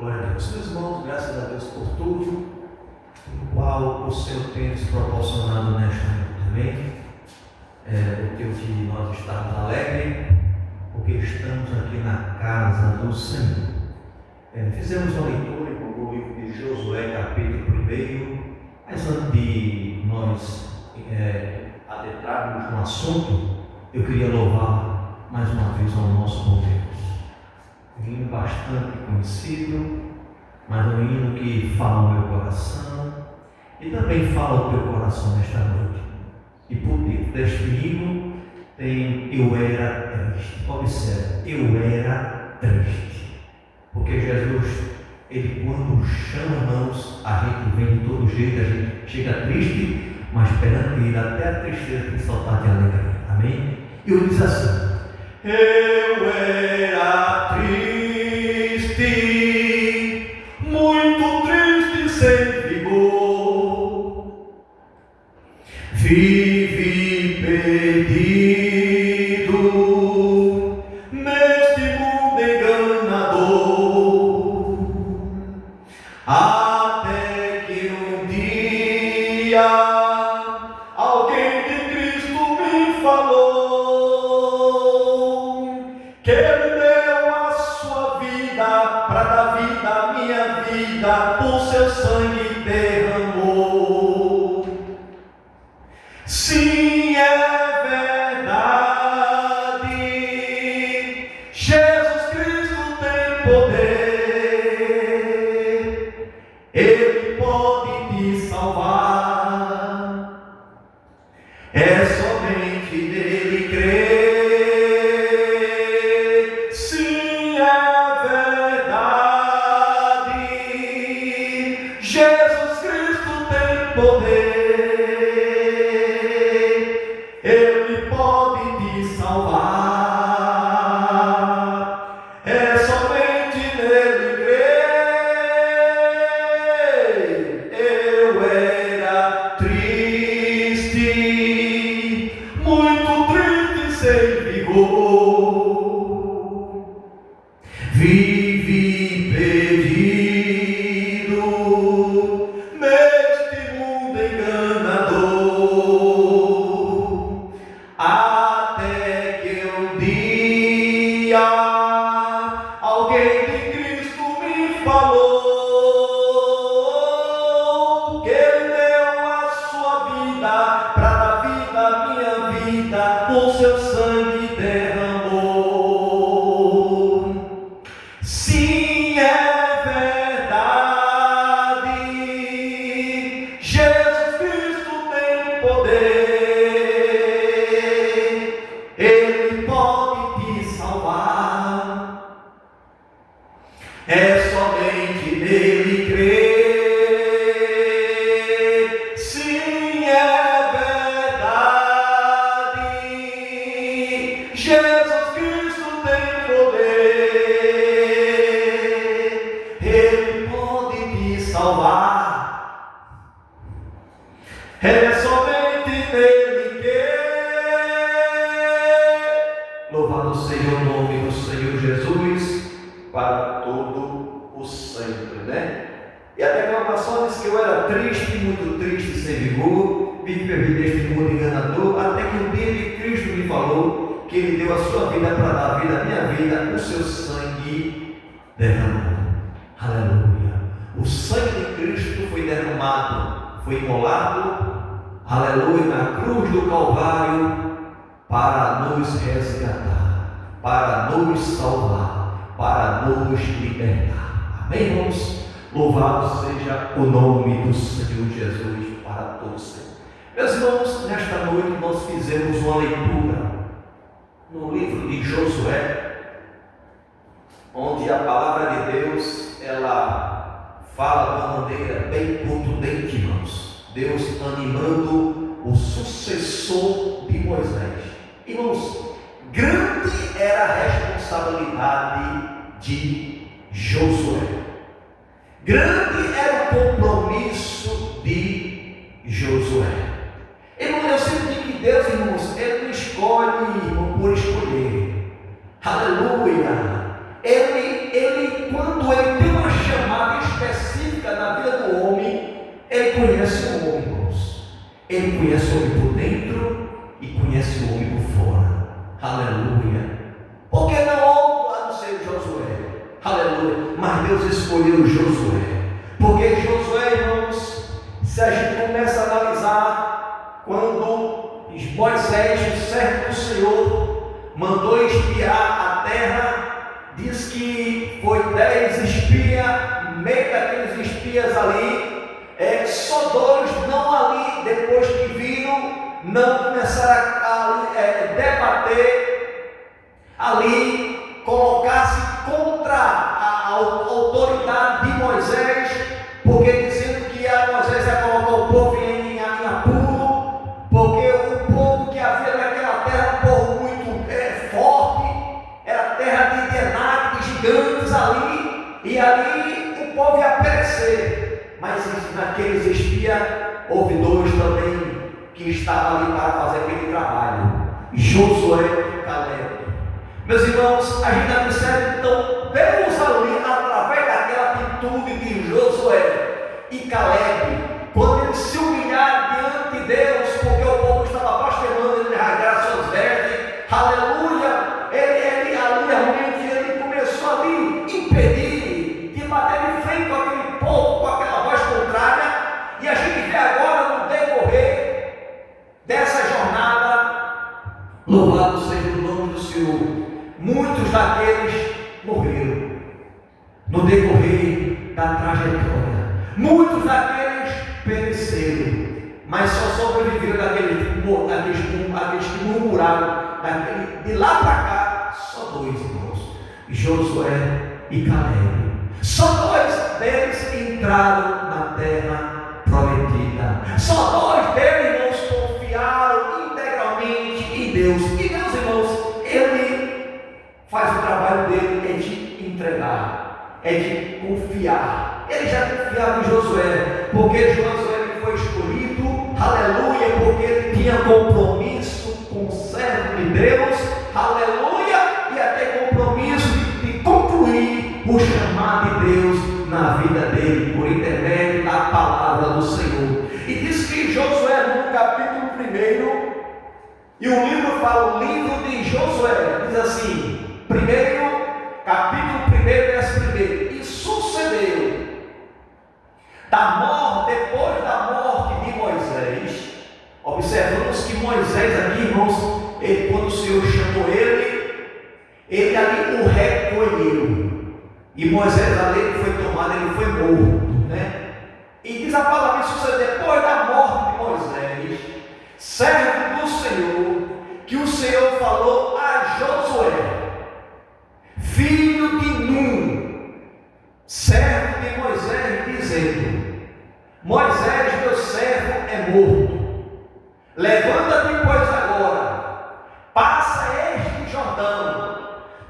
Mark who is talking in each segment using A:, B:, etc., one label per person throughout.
A: Glória a Deus. Meus irmãos, graças a Deus por tudo, o qual o Senhor tem nos proporcionado nesta noite. Amém? O teu de nós estamos alegres, porque estamos aqui na casa do Senhor. Fizemos uma leitura no livro de Josué, capítulo 1, mas antes de nós adentrarmos no assunto, eu queria louvar mais uma vez ao nosso bom Deus. Um hino bastante conhecido, mas um hino que fala o meu coração e também fala o teu coração nesta noite. E por dentro deste hino tem Eu Era Triste. Observe, eu era triste. Porque Jesus, Ele quando chama, irmãos, a gente vem de todo jeito, a gente chega triste, mas perante Ele até a tristeza tem que saltar de alegria. Amém? E eu diz assim: eu era triste, muito triste, sem vigor, vivi perdido neste mundo enganador, até que um dia alguém de Cristo me falou que Ele deu a sua vida para dar vida à minha vida, o seu sangue derramou. Sim, é verdade, Jesus Cristo tem poder, Ele pode te salvar, é somente nele crer. Sim, é verdade, Jesus Cristo tem poder, Ele pode te salvar, é somente nele crer. Eu era triste, muito triste, sem vigor, vivi perdido neste mundo enganador, até que um dia alguém de Cristo me falou que Ele deu a sua vida para dar vida à minha vida, o seu sangue derramou. Sim, é verdade, Jesus Cristo tem poder, Ele pode te salvar, é somente nele crer. Sim, é verdade, Jesus Cristo tem poder, Ele pode te salvar, é somente nele que. Louvado seja o nome do Senhor Jesus para todo o sempre, né? E a declamação diz que eu era triste, muito triste, sem vigor, vivi perdido neste mundo enganador, até que um dia de Cristo me falou que Ele deu a sua vida para dar vida à minha vida, o seu sangue derramado. Aleluia! O sangue de Cristo foi derramado, foi imolado, aleluia, na cruz do Calvário, para nos resgatar, para nos salvar, para nos libertar. Amém, irmãos? Louvado seja o nome do Senhor Jesus para todos sempre. Meus irmãos, nesta noite nós fizemos uma leitura no livro de Josué, onde a palavra de Deus, ela fala de uma maneira bem contundente, irmãos. Deus animando o sucessor de Moisés. Irmãos, grande era a responsabilidade de Josué. Grande era o compromisso de Josué. Irmão, eu sempre digo que Deus, irmãos, Ele não escolhe, irmão, por escolher. Aleluia! Ele, quando Ele tem uma chamada, na vida do homem, ele conhece o homem, irmãos. Ele conhece o homem por dentro e conhece o homem por fora. Aleluia. Por que não outro a não ser Josué? Aleluia. Mas Deus escolheu Josué. Porque Josué, irmãos, se a gente começa a analisar, quando Moisés, o servo do Senhor, mandou espiar a terra, diz que foi 10 espias, meio daqueles espias ali, só 2 não ali, depois que viram, não começaram a debater ali, colocar-se contra a autoridade de Moisés, porque dizendo que Moisés ia colocar o povo em apuro, porque o povo que havia naquela terra era um povo muito forte, era terra de Enac, de gigantes ali, e ali o povo ia perecer. Mas naqueles espias houve 2 também que estavam ali para fazer aquele trabalho, Josué e Caleb. Meus irmãos, a gente observa então, vemos ali através daquela atitude de Josué e Caleb, quando eles se humilharam diante de Deus, porque o povo estava blasfemando, ele rasgaram suas vestes, aleluia, ele realmente ele começou ali impedir de bater de frente com aquele povo, com aquela voz contrária, e a gente vê agora no decorrer dessa jornada, louvado seja o nome do Senhor, muitos daqueles morreram no decorrer da trajetória, muitos daqueles pereceram, mas só sobreviveram daqueles que murmuraram, de lá para cá, só 2 irmãos, Josué e Caleb. Só 2 deles entraram na terra prometida. Só 2 deles, irmãos, confiaram integralmente em Deus. E Deus, irmãos, Ele faz o trabalho dele, é de entregar, é de confiar. Ele já confiava em Josué, porque Josué ele foi escolhido, aleluia, porque ele tinha compromisso com o servo de Deus, aleluia, e até compromisso de concluir o chamado de Deus na vida dele, por intermédio da palavra do Senhor. E diz que Josué, no capítulo 1, e o livro fala, o livro de Josué, diz assim, capítulo 1, verso 1, e sucedeu, depois da morte de Moisés, observamos que Moisés aqui, irmãos, quando o Senhor chamou ele ali o recolheu, e Moisés ali foi tomado, ele foi morto, né? E diz a palavra que sucedeu depois da morte de Moisés, servo do Senhor, que o Senhor falou a Josué, filho de Nun, servo de Moisés, dizendo: Moisés, meu servo, é morto. Levanta-te, pois, agora, passa este Jordão,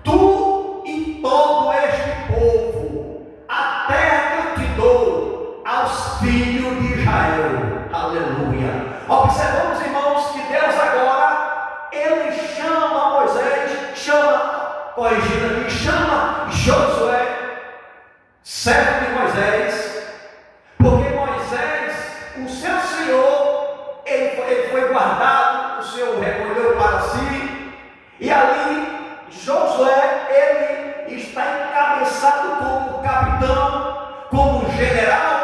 A: tu e todo este povo, a terra que eu te dou aos filhos de Israel. Aleluia. Observamos, irmãos, que Deus agora, Ele chama Moisés, chama Josué, servo de Moisés, porque Moisés, o seu Senhor, ele foi guardado, o Senhor recolheu para si, e ali Josué, ele está encabeçado como capitão, como general,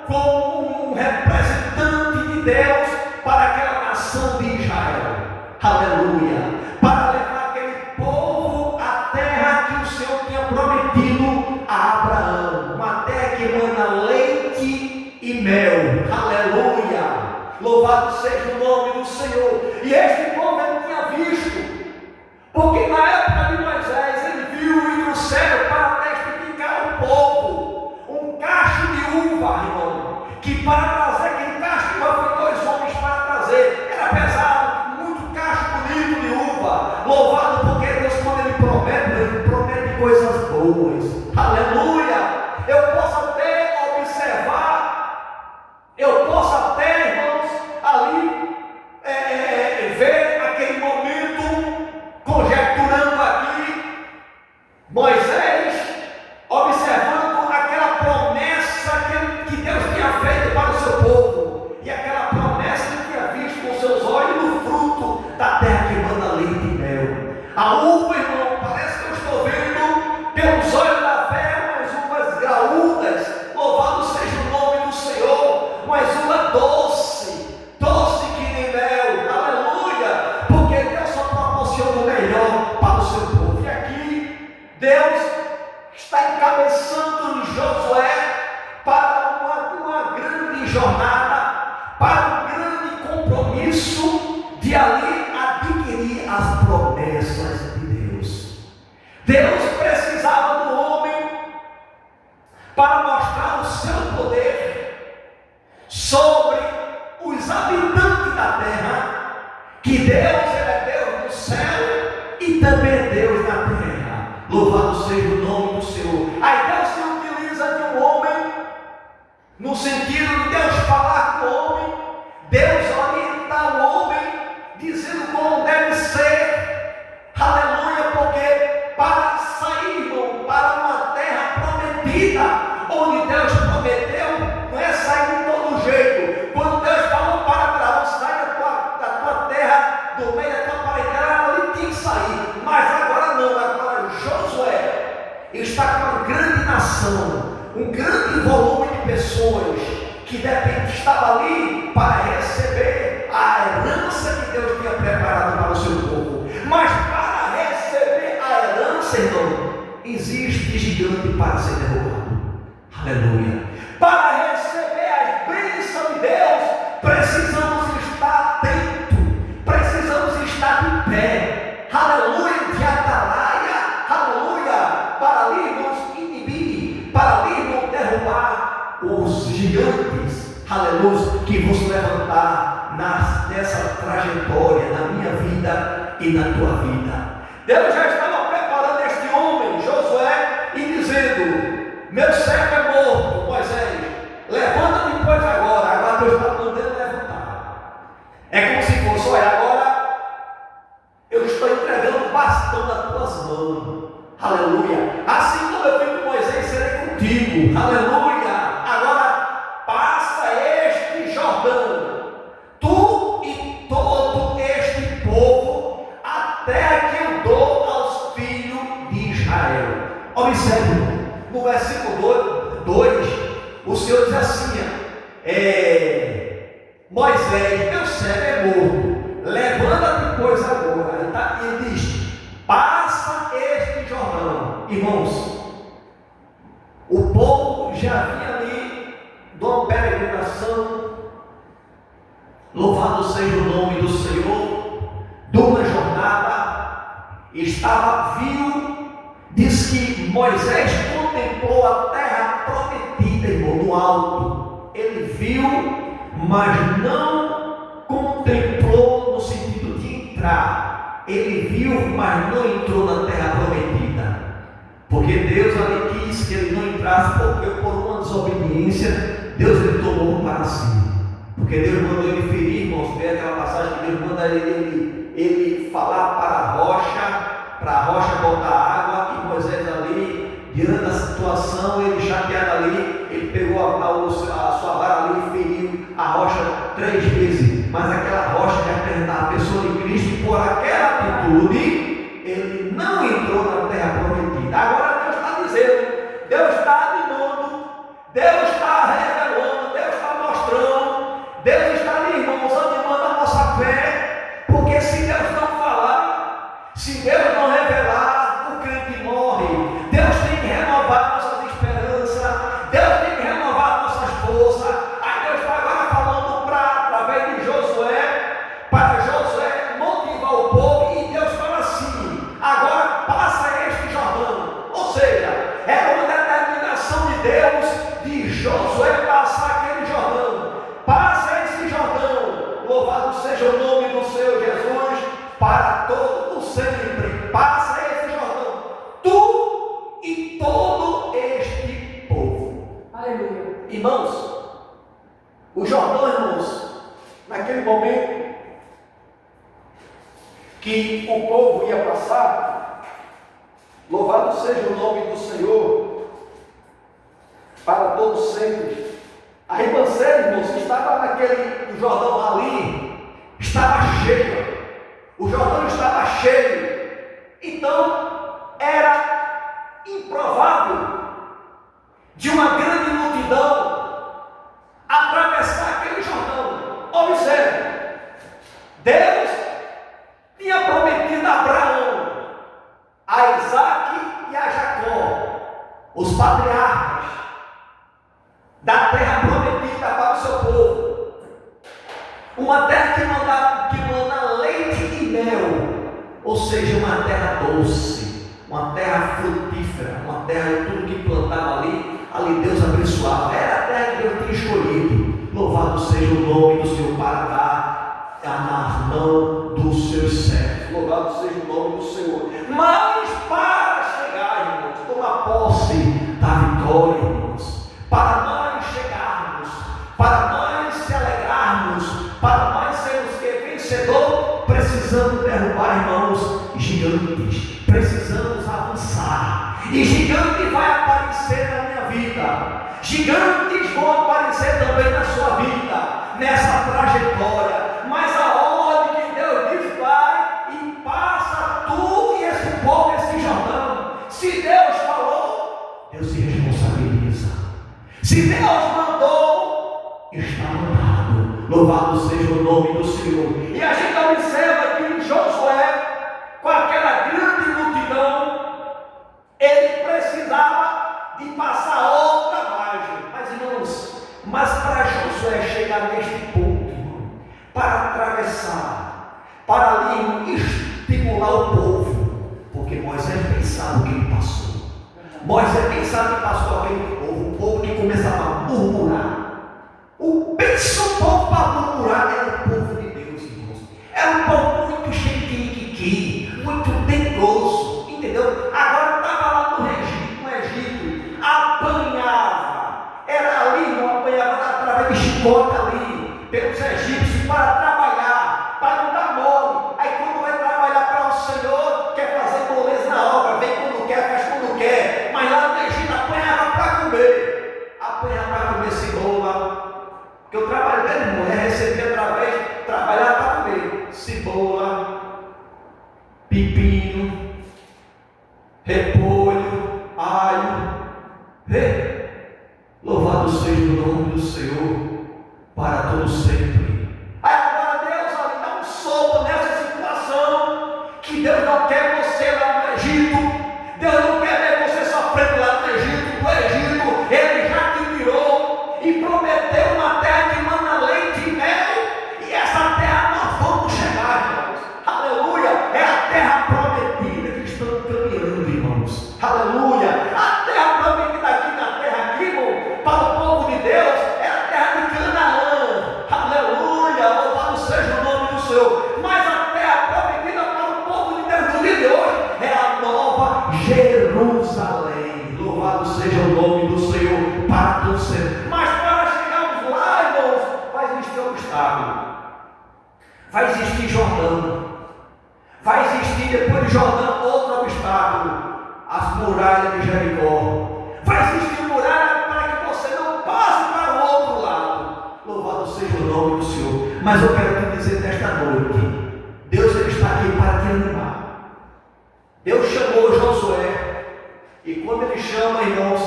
A: como um representante de Deus para aquela nação de Israel. Aleluia. Para levar aquele povo à terra que o Senhor tinha prometido a Abraão, uma terra que emana leite e mel. Aleluia. Louvado seja o nome do Senhor. E este povo ele tinha visto, porque na época de Moisés ele viu ir no céu para testificar o povo um cacho de uva, irmão, que para trazer aquele cacho de uva foi 2 homens para trazer, era pesado, muito cacho bonito de uva. Louvado porque Deus, quando ele promete coisas boas. Aleluia. Eu posso até observar, eu posso até, irmãos, ali ver aquele momento, conjecturando aqui, Moisés observando aquela promessa que Josué para uma grande jornada, para um grande compromisso de ali adquirir as promessas de Deus. Deus precisava do homem para mostrar o seu poder sobre os habitantes da terra, que Deus é Deus no céu e também é Deus na terra. Louvado seja o nome do Senhor. Aí Deus se utiliza de um homem, no sentido de Deus falar com o homem, Deus orientar o homem, dizendo como deve ser, aleluia, porque para sair para uma terra prometida, onde Deus prometeu, não é sair de todo jeito. Quando Deus falou para Abraão, sai da tua terra, do meio da tua parentela, ele tinha que sair, mas agora não, agora Josué está com uma grande nação, um grande volume de pessoas que de repente estava ali para receber a herança que Deus tinha preparado para o seu povo. Mas para receber a herança, irmão, existe gigante para ser derrubado. Aleluia. Para receber as bênçãos de Deus, precisamos estar atentos, precisamos estar de pé. Aleluia, de atalaia, aleluia, para ali nos inibir, para ali não derrubar os gigantes, aleluia, que vão se levantar nessa trajetória, na minha vida e na tua vida. Deus já estava preparando este homem, Josué, e dizendo: meu servo é morto, Moisés, levanta-te pois agora Deus está mandando levantar. É como se fosse: olha, agora eu estou entregando o bastão nas tuas mãos, aleluia, assim como eu fui com Moisés, serei contigo, aleluia. Agora passa este Jordão, tu e todo este povo, a terra que eu dou aos filhos de Israel. Observe, no versículo 2, o Senhor diz assim: Moisés, meu servo é morto, levanta-te pois agora. Ele diz: passa este Jordão. Irmãos, o povo já vinha ali de uma peregrinação, louvado seja o nome do Senhor, de uma jornada, viu, diz que Moisés contemplou a terra prometida, irmão, no alto. Ele viu, mas não contemplou no sentido de entrar. Ele viu, mas não entrou na terra prometida, porque Deus ali quis que ele não entrasse, porque por uma desobediência Deus ele tomou para si. Porque Deus mandou ele ferir, irmãos, vê aquela passagem que Deus manda ele falar para a rocha botar água, e Moisés ali, diante da situação, ele chateado ali, ele pegou a sua vara ali e feriu a rocha 3 vezes, mas aquela rocha representava a pessoa de Cristo, e por aquela atitude, ele não entrou na terra prometida. Agora Deus está dizendo, Deus está animando, Deus está revelando, Deus está mostrando, Deus está ali, irmãos, animando a nossa fé, porque se Deus não falar, se Deus não revelar, o crente morre. Deus tem que renovar nossas esperanças, Deus tem que renovar nossas forças. Aí Deus está agora falando através de Josué, para Josué motivar o povo, e Deus fala assim: agora passa este Jordão. Ou seja, é uma determinação de Deus, de Josué passar aquele Jordão. Passa esse Jordão, louvado seja o nome do Senhor Jesus, para todo o sempre. Passa esse Jordão, tu e todo este povo. Aleluia. Irmãos, o Jordão, irmãos, naquele momento que o povo ia passar, louvado seja o nome do Senhor, para todos sempre. A ribanceira, irmãos, que estava o Jordão ali, estava cheia. O Jordão estava cheio. Então, era improvável de uma grande multidão atravessar aquele Jordão. Observe, Deus tinha prometido a Abraão, a Isaac e a Jacó, os patriarcas, da terra prometida para o seu povo. Uma terra que manda leite e mel, ou seja, uma terra doce, uma terra frutífera, uma terra tudo que plantava ali Deus abençoava. Era a terra que Deus tinha escolhido. Louvado seja o nome do Senhor para dar na mão dos seus servos. Louvado seja o nome do Senhor. Mas para chegar, irmãos, tomar posse da vitória, irmãos, para nós chegarmos, para nós se alegrarmos, para nós sermos vencedor, precisamos derrubar, irmãos, gigantes, precisamos avançar, e gigante vai aparecer na minha vida, gigantes vão aparecer também na sua vida, nessa trajetória, mas a ordem que Deus diz: vai e passa tu e esse povo, esse Jordão. Se Deus falou, Deus se responsabiliza. Se Deus mandou, está mandado. Louvado seja o nome do Senhor. E a gente observa que em Josué, com aquela grande multidão, ele precisava de passar outra margem. Mas, irmãos, para Josué chegar neste ponto, irmão, para atravessar, para ali estimular o povo, porque Moisés bem sabe o que ele passou. Moisés bem sabe que passou aquele povo, o povo que começava a murmurar. O povo para murmurar era o povo de Deus, irmãos. Era um povo muito cheio de kiki, muito dengoso, entendeu? Agora estava lá no Egito, apanhava, era ali, não apanhava através de chicote ali, pelos egípcios para trabalhar, para não dar mole. Aí quando vai trabalhar para o Senhor, quer fazer moleza na obra, vem quando quer, faz quando quer, mas lá no Egito apanhava para comer cebola. Porque o trabalho dele, irmão, é receber através de trabalhar para comer cebola, pepino, repolho, alho. Louvado seja o nome do Senhor para todo sempre. Aí agora Deus dá um sopro nessa situação, que Deus não quer você lá no Egito, Deus não quer ver você sofrendo lá no Egito, Ele já te tirou e prometeu uma terra que manda leite e mel, e essa terra nós vamos chegar, irmãos. Aleluia! É a terra prometida que estamos caminhando, irmãos. Aleluia! A terra prometida aqui na terra aqui, irmão, para o povo de Deus, é a terra de Canaã. Aleluia! Louvado seja o nome do Senhor. Mas a terra prometida para o povo de Deus no dia de hoje é a nova Jerusalém. Louvado seja o nome do Senhor para todos sempre. Mas para chegarmos lá, irmãos, vai existir obstáculo, vai existir Jordão, vai existir depois de Jordão outro obstáculo, as muralhas de Jericó. Vai existir muralha para que você não passe para o outro lado. Louvado seja o nome do Senhor. Mas eu quero te dizer nesta noite, Deus ele está aqui para te animar. Deus chamou Josué, e quando ele chama, irmãos,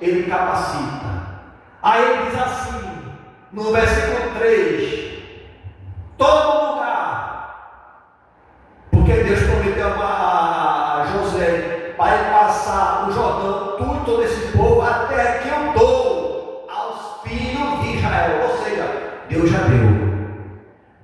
A: ele capacita. Aí ele diz assim, no versículo 3, todo lugar, porque Deus prometeu a Josué para ele passar o Jordão, tu e todo esse povo, até que eu dou aos filhos de Israel. Ou seja, Deus já deu,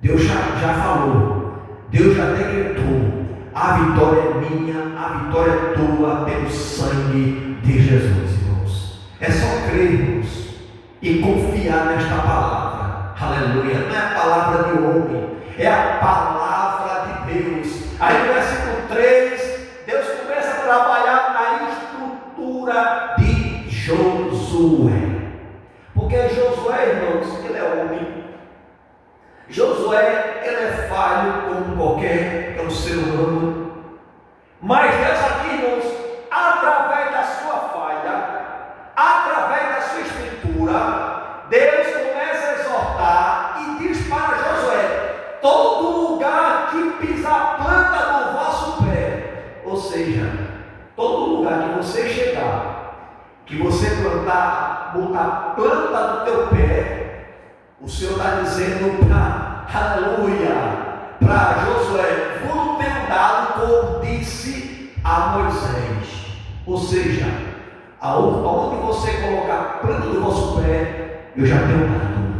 A: Deus já falou, Deus já decretou. A vitória é minha, a vitória é tua, pelo sangue de Jesus, irmãos. É só crermos e confiar nesta palavra. Aleluia. Não é a palavra de homem, é a palavra de Deus. Aí no versículo 3, Deus começa a trabalhar na estrutura de Josué. Porque Josué, irmãos, ele é homem. Josué, ele é falho como qualquer ser humano. Mas Deus aqui, irmãos, através da sua falha, através da sua escritura, Deus começa a exortar e diz para Josué: todo lugar que pisar a planta do vosso pé, ou seja, todo lugar que você chegar, que você plantar, botar a planta do teu pé, o Senhor está dizendo para Josué: vos tenho dado, como disse a Moisés. Ou seja, aonde você colocar a planta do vosso pé, Josué, eu já tenho dado,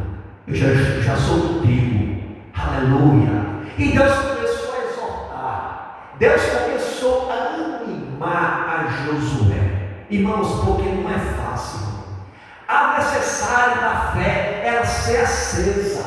A: eu já sou contigo, aleluia. E Deus começou a exortar, Deus começou a animar a Josué, irmãos, porque não é fácil. A necessária da fé ela ser acesa,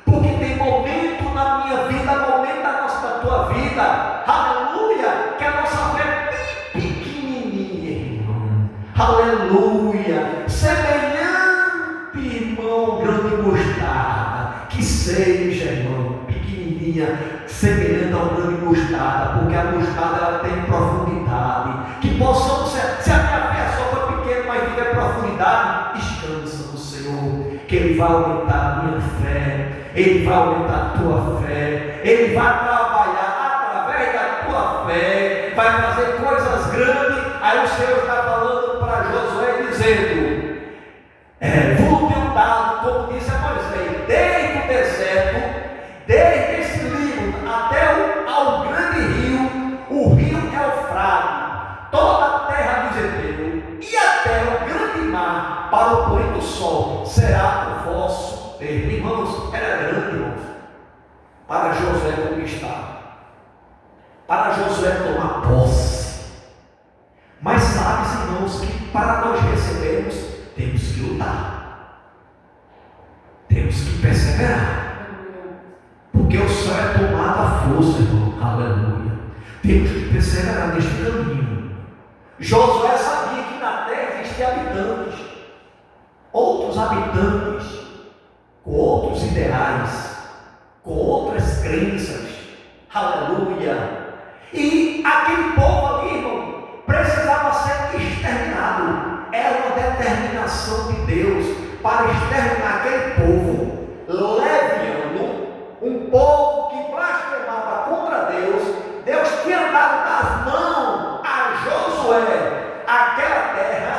A: porque tem momento na minha vida, momento da tua vida, aleluia, que a nossa fé é bem pequenininha, irmão, aleluia, semelhante, irmão, grande mostarda, que seja, irmão, pequenininha, semelhante ao grande mostarda, porque a mostarda ela tem profundidade, que possamos ser, se a minha fé só for pequena, mas tiver profundidade, descansa no Senhor, que Ele vai aumentar a minha fé, Ele vai aumentar a tua fé, Ele vai trabalhar através da tua fé, vai fazer coisas grandes. Aí o Senhor está falando para Josué, dizendo, vou ter dado, como disse a Moisés, desde o deserto, desde esse livro até ao grande rio, o rio Eufrate, toda a terra dos Heteus, e até o grande mar, para o pôr do sol, será o vosso termo. Irmãos, era grande, irmãos, para Josué conquistar, para Josué tomar posse. Mas sabe, irmãos, que para nós recebermos, temos que lutar, temos que perseverar, porque o céu é tomado à força, irmão, aleluia. Temos que perseverar neste caminho. Josué sabia que na terra existiam habitantes, outros habitantes, com outros ideais, com outras crenças, aleluia. E aquele povo ali, irmão, precisava ser exterminado. Era uma determinação de Deus para exterminar aquele povo leviano, um povo que blasfemava contra Deus. Deus tinha dado das mãos a Josué aquela terra,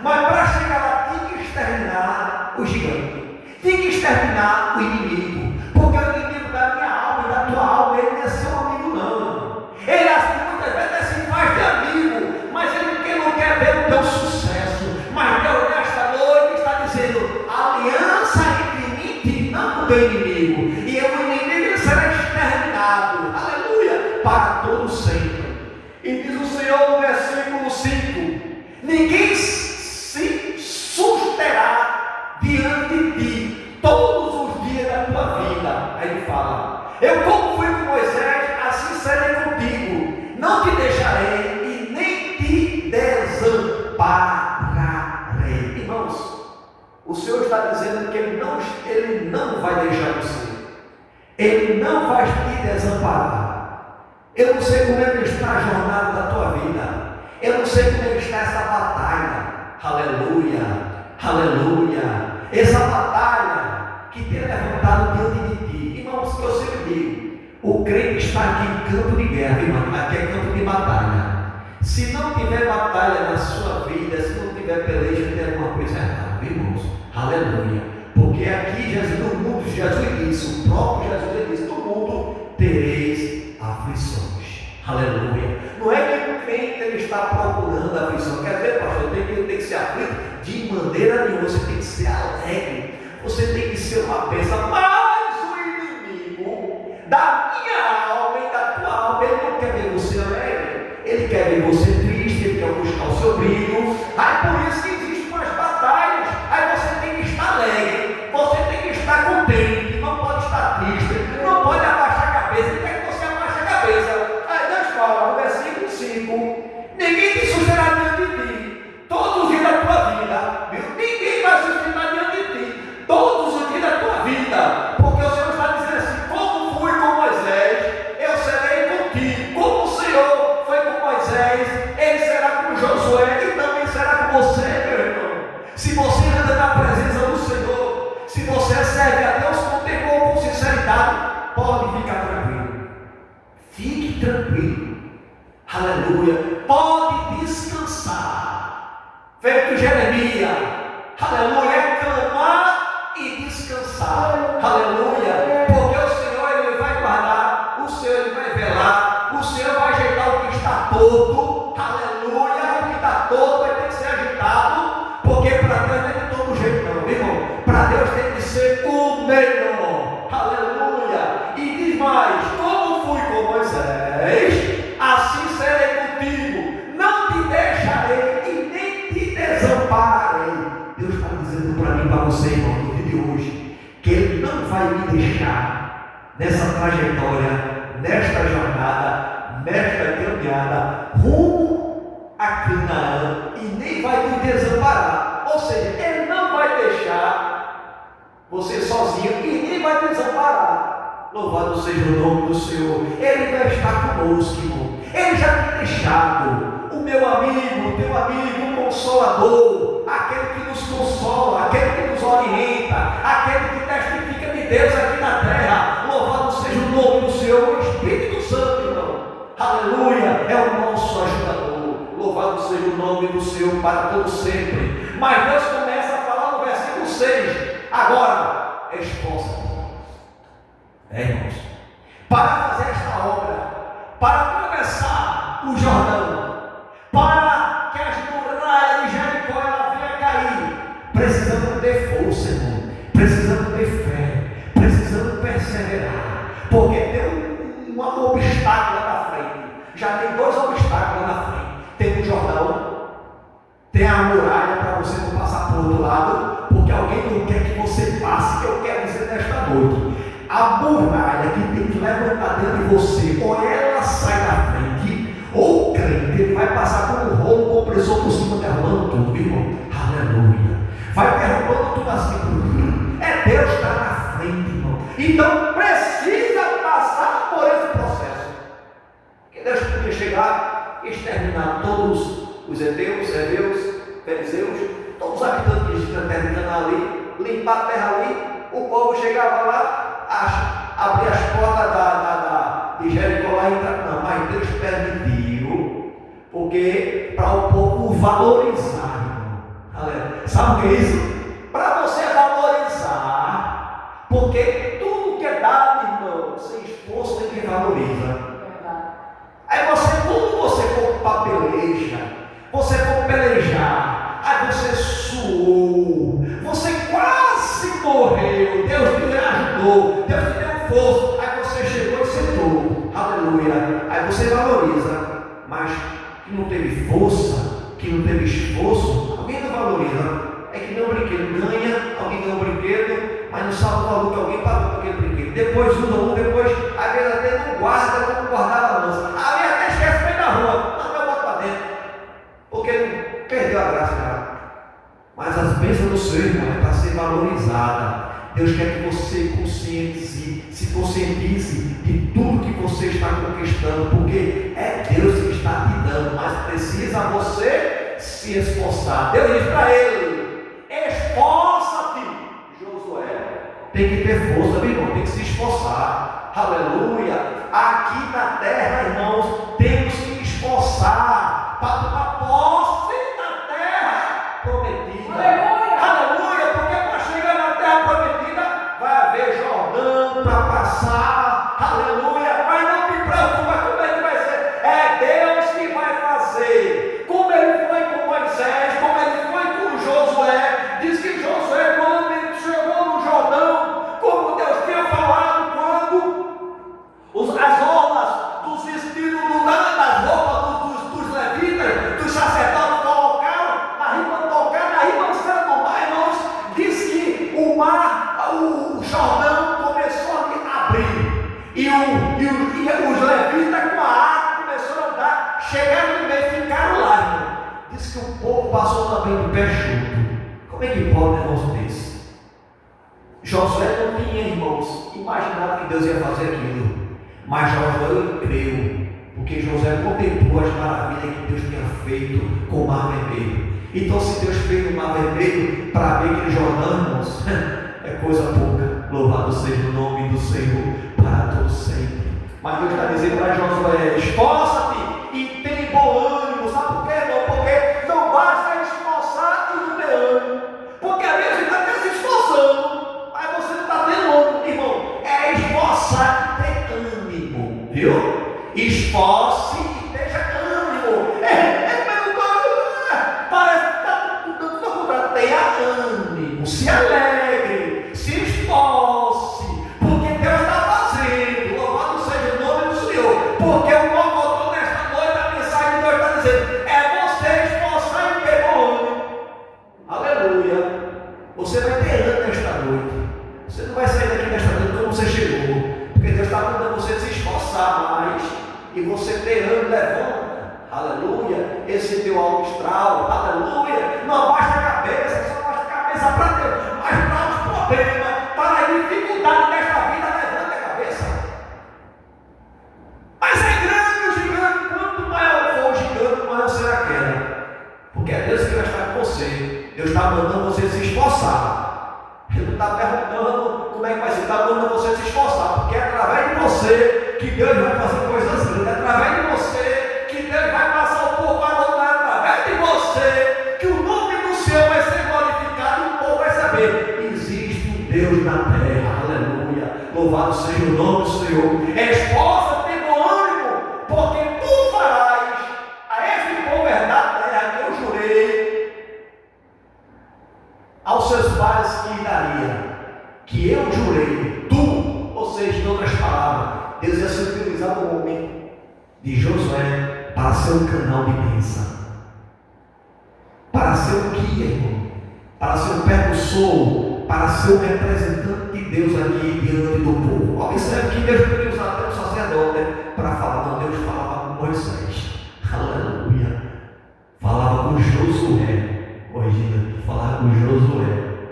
A: mas para chegar lá tinha que exterminar o gigante, tinha que exterminar o inimigo, porque o inimigo da minha alma e da tua alma, ele não é seu amigo não. Ele assim, muitas vezes se faz de amigo, mas ele não quer ver o teu sucesso. Mas Deus nesta noite está dizendo, aliança entre mim e ti, não o teu inimigo, e o inimigo será exterminado, aleluia, para todo sempre. E diz o Senhor no versículo 5, ninguém se susterá diante de ti todos os dias da tua vida. Aí ele fala, eu como fui com Moisés, assim serei contigo, não te deixarei e nem te desampararei. Irmãos, o Senhor está dizendo que Ele não vai deixar você, Ele não vai te desamparar. Eu não sei como é que está a jornada da tua vida, eu não sei como é que está essa batalha, aleluia, aleluia, essa batalha que tem levantado diante de ti. Irmãos, que eu sempre digo, o crente está aqui em campo de guerra, irmão, aqui é campo de batalha. Se não tiver batalha na sua vida, se não tiver peleja, tem alguma coisa errada, irmãos, aleluia, porque aqui Jesus, no mundo, Jesus disse, o próprio Jesus disse, no mundo tereis aflições, aleluia. Não é que o crente ele está procurando a aflição, quer dizer, pastor, tem que ser aflito de maneira nenhuma, você tem que ser alegre, você tem que ser uma bênção, mas o inimigo da minha alma e da tua alma, ele não quer ver você alegre, ele quer ver você triste, ele quer buscar o seu brilho. Aí por isso que existem umas batalhas, aí você tem que estar alegre, você tem que estar contente, não pode estar triste, não pode abaixar a cabeça, ele quer que você abaixe a cabeça. Aí Deus fala no versículo 5, ninguém te susterá diante de ti todos os dias da tua vida, viu? Ninguém vai sustentar diante de ti todos os dias da tua vida, porque o Senhor está dizendo assim, como fui com Moisés, eu serei contigo, como o Senhor foi com Moisés, ele será com Josué e também será com você, meu irmão. Se você anda na presença do Senhor, se você serve a Deus com temor, com sinceridade, pode ficar tranquilo, fique tranquilo, aleluia, pode descansar, feito Jeremias, aleluia, clamar e descansar, aleluia, porque o Senhor ele vai guardar, o Senhor ele vai velar, o Senhor vai ajeitar o que está torto, aleluia, o que está torto vai ter que ser ajeitado, porque para Deus não é de todo jeito não, ser o melhor. Aleluia. E diz mais: como fui com Moisés, assim serei contigo. Não te deixarei e nem te desampararei. Deus está dizendo para mim, para você, irmão, no dia de hoje, que Ele não vai me deixar nessa trajetória, nesta jornada, nesta caminhada rumo a Canaã, e nem vai me desamparar. Ou seja, Ele não vai deixar você sozinho e nem vai desamparar. Louvado seja o nome do Senhor. Ele vai estar conosco, irmão. Ele já tem deixado o meu amigo, o teu amigo, o consolador, aquele que nos consola, aquele que nos orienta, aquele que testifica de Deus aqui na terra. Louvado seja o nome do Senhor, o Espírito Santo, irmão. Aleluia, é o nosso ajudador. Louvado seja o nome do Senhor para todo sempre. Mas Deus começa a falar no versículo 6. Agora, esforça-te, irmãos, para fazer esta obra, para atravessar o Jordão, para que as muralhas de Jericó ela venha cair. Precisamos ter força, irmão. Precisamos ter fé. Precisamos perseverar. Porque tem um obstáculo lá na frente. Já tem dois obstáculos lá na frente. Tem o Jordão, tem a muralha para você não passar para o outro lado, porque alguém não quer que você passe. Que eu quero dizer nesta noite: a muralha que tem que levantar dentro de você, ou ela sai da frente, ou o crente ele vai passar por um rolo compressor por cima, derrubando tudo, irmão. Aleluia. Vai derrubando tudo assim. É Deus que está na frente, irmão. Então precisa passar por esse processo. Que Deus podia chegar e exterminar todos os heteus, heveus, fariseus, todos os habitantes da terra de Canaã ali, limpar a terra ali. O povo chegava lá, abrir as portas de Jericó lá e entrar. Não, mas Deus permitiu, porque para o povo valorizar, irmão. Sabe o que é isso? Para você valorizar, porque tudo que é dado, irmão, sem esforço ninguém valoriza. Aí tudo você for papeleja, você for pelejar, aí você suou, você quase morreu, Deus te ajudou, Deus te deu força, aí você chegou e sentou, aleluia, aí você valoriza. Mas que não teve força, que não teve esforço, alguém não valoriza. É que nem um brinquedo, ganha, alguém ganha um brinquedo, mas não sabe o valor que alguém pagou por aquele brinquedo. Depois usa um, depois às vezes até não guarda como guardar a lança. Aí até esquece bem na rua, não, eu boto para dentro, porque não perdeu a graça dela. Mas as bênçãos do Senhor, irmão, é para ser valorizada. Deus quer que você se conscientize de tudo que você está conquistando, porque é Deus que está te dando, mas precisa você se esforçar. Deus diz para ele: esforça-te, Josué. Tem que ter força, meu irmão, tem que se esforçar. Aleluia. Aqui na terra, irmãos, temos que esforçar para tomar posse da terra prometida. Aleluia, porque para chegar na terra prometida vai haver Jordão para passar. Aleluia, mas não te preocupa como é que vai ser. É Deus que vai fazer. Como ele foi com Moisés, como ele foi com Josué. Diz que Josué, quando ele chegou no Jordão, como Deus tinha falado, quando as orlas dos vestidos das roupas dos levitas, dos sacerdotes colocaram na ribanceira do mar, irmãos, diz que o Jordão começou a abrir, e os levitas com a arca começaram a andar, chegaram no meio, ficaram lá, irmão. Diz que o povo passou também do pé junto. Como é que pode um negócio desse? Josué não tinha, irmãos, imaginado que Deus ia fazer aquilo, mas Josué creu, porque Josué contemplou as maravilhas que Deus tinha feito com o Mar Vermelho. Então, se Deus fez o Mar Vermelho para abrir aquele Jordão, irmãos, é coisa pouca. Louvado seja o nome do Senhor para todo sempre. Mas Deus está dizendo para Josué: esforça-te e tem bom ânimo. Sabe por quê, irmão? Porque não basta esforçar e não ter ânimo. Porque às vezes você está até se esforçando, mas você não está tendo ânimo, irmão. É esforçar e ter ânimo, viu? Esforce e tenha ânimo. Parece que está tudo contra. Tenha ânimo, se alegre, se Você vai ter ânimo nesta noite. Você não vai sair daqui nesta noite como você chegou, porque Deus está mandando você se esforçar mais e você ter ânimo. Levanta, aleluia, esse teu alto astral, aleluia. Não abaixa a cabeça, só abaixa a cabeça para Deus, mas para os problemas, para a dificuldade desta vida, levanta a cabeça. Mas é grande o gigante, quanto maior for o gigante, maior será a queda, porque é Deus que vai estar com você. Deus está mandando você se esforçar. Ele não está perguntando como é que vai ser, está mandando você se esforçar, porque é através de você que Deus vai fazer coisas grandes, é através de você que Deus vai passar o povo para voltar, é através de você que o nome do Senhor vai ser glorificado e o povo vai saber: existe um Deus na terra, aleluia, louvado seja o nome do Senhor. Esforça-te, bom ânimo, porque tu farás a este povo herdar a terra que eu jurei aos seus pais que daria, que eu jurei, tu, ou seja, em outras palavras, Deus ia se utilizar o homem de Josué para ser um canal de bênção, para ser um guia, irmão, para ser um percussor, para ser um representante de Deus aqui diante do povo. Observe que Deus poderia usar até o sacerdote para falar. Não, Deus falava com Moisés, aleluia, falava com Josué. Hoje, falar com Josué,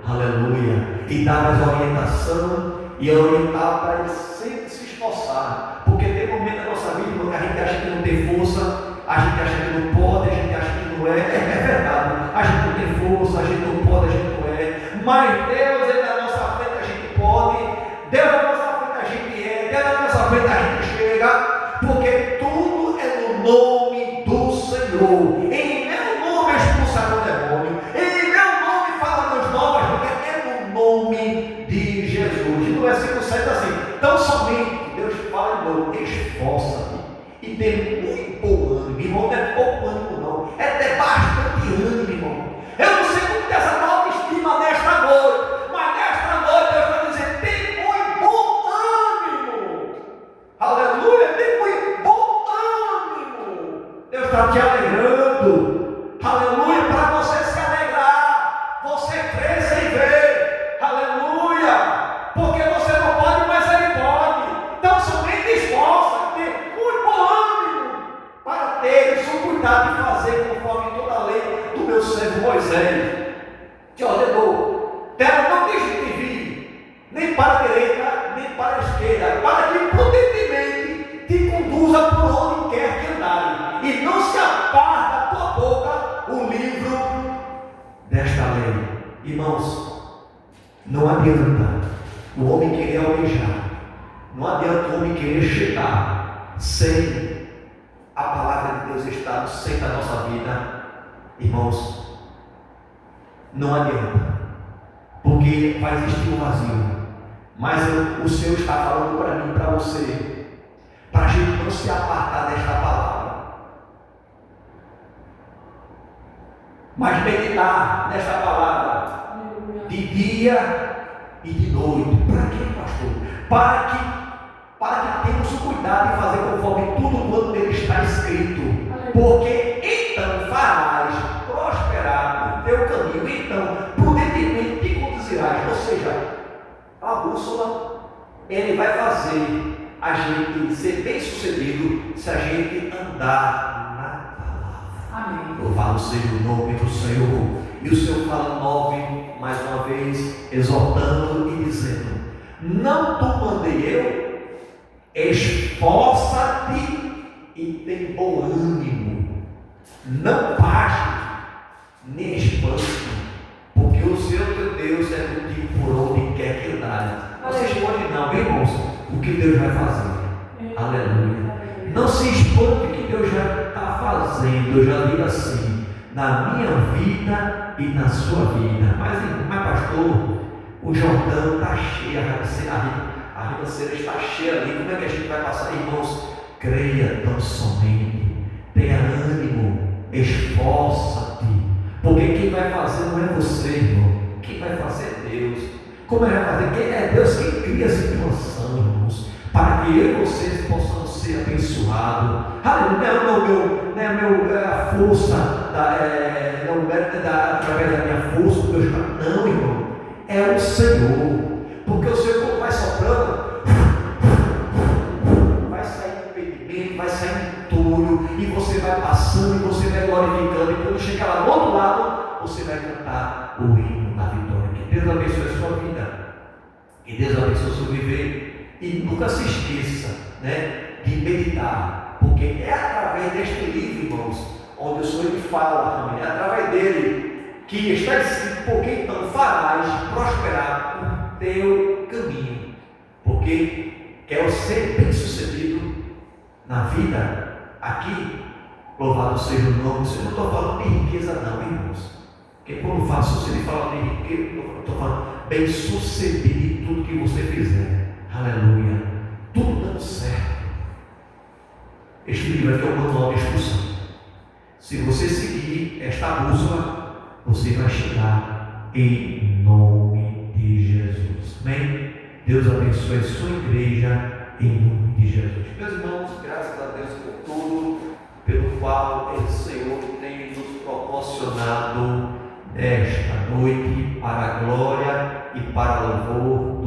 A: aleluia, e dar as orientações e orientar para ele sempre se esforçar, porque tem momento da nossa vida que a gente acha que não tem força, a gente acha que não pode, a gente acha que não é verdade, a gente não tem força, a gente não pode, a gente não é, mas Deus é na nossa frente, a gente pode, Deus é na nossa frente, a gente é, Deus é na nossa frente, a gente chega, porque tudo é no nome do Senhor. Em meu nome expulsar o demônio, em meu nome fala nos novas, porque é no nome de Jesus. E no versículo 7 assim: então somente Deus fala de novo, esforça-te e tem muito bom ânimo. Irmão, não é pouco ânimo não, é ter bastante ânimo, irmão. Eu não sei como ter essa autoestima nesta noite, mas nesta noite Deus vai dizer: tem muito bom ânimo, aleluia, tem muito bom ânimo. Deus está te alegrando, aleluia, para você se alegrar, você crer sem ver, aleluia, porque você não pode, mas Ele pode. Então somente esforça, tem muito bom ânimo, para ter o cuidado de fazer conforme toda a lei do meu servo Moisés te ordenou. Terra não deixe de vir, nem para a direita, nem para a esquerda, para que prudentemente te conduza por onde quer que andar, e não se aparte da tua boca o livro desta lei. Irmãos, não adianta o homem querer almejar, não adianta o homem querer chegar sem a palavra de Deus estar no centro da nossa vida. Irmãos, não adianta, porque vai existir um vazio, mas o Senhor está falando para mim, para você, para a gente não se apartar desta palavra, mas meditar nesta palavra de dia e de noite. Para quê, pastor? Para que tenhamos o cuidado de fazer conforme tudo quanto nele está escrito, porque então farás prosperar o teu caminho, então prudentemente te conduzirás. Ou seja, a bússola, ele vai fazer a gente ser bem sucedido se a gente andar na palavra. Amém. Louvado seja o nome do Senhor. E o Senhor fala 9, mais uma vez, exortando e dizendo: não tu mandei eu, esforça-te e tem bom ânimo, não passe nem espante, porque o Senhor teu Deus é contigo por onde quer que andar. Não se espante não, irmãos, o que Deus vai fazer. Aleluia. Não se espante o que Deus já está fazendo. Eu já digo assim, na minha vida e na sua vida. Mas pastor, o Jordão está cheio, a ribanceira está cheia ali. Como é que a gente vai passar? Irmãos, creia tão somente, tenha ânimo, esforça-te, porque quem vai fazer não é você, irmão, quem vai fazer é Deus. Como é que vai fazer? Quem é Deus quem cria a situação, irmãos, para que eu e vocês possam ser abençoados. Aleluia. Não é a força, não é através da minha força, do meu. Não, irmão. é o Senhor, porque o Senhor, quando vai soprando, vai sair impedimento, vai sair entulho, e você vai passando, e você vai glorificando, e quando chegar lá do outro lado, você vai cantar o hino da vitória. Que Deus abençoe a sua vida, que Deus abençoe o seu viver, e nunca se esqueça, né, de meditar, porque é através deste livro, irmãos, onde o Senhor lhe fala, é através dele que está escrito: porque então farás prosperar o teu caminho, porque quer ser bem sucedido na vida aqui. Louvado seja o nome do Senhor. Não estou falando de riqueza não, irmãos, porque quando faço você fala de riqueza, eu estou falando bem sucedido em tudo que você fizer. Aleluia, tudo dando certo. Este livro aqui é o manual de instrução. Se você seguir esta bússola, você vai chegar em nome de Jesus. Amém? Deus abençoe a sua igreja em nome de Jesus. Meus irmãos, graças a Deus por tudo, pelo qual o Senhor tem nos proporcionado esta noite para a glória e para o louvor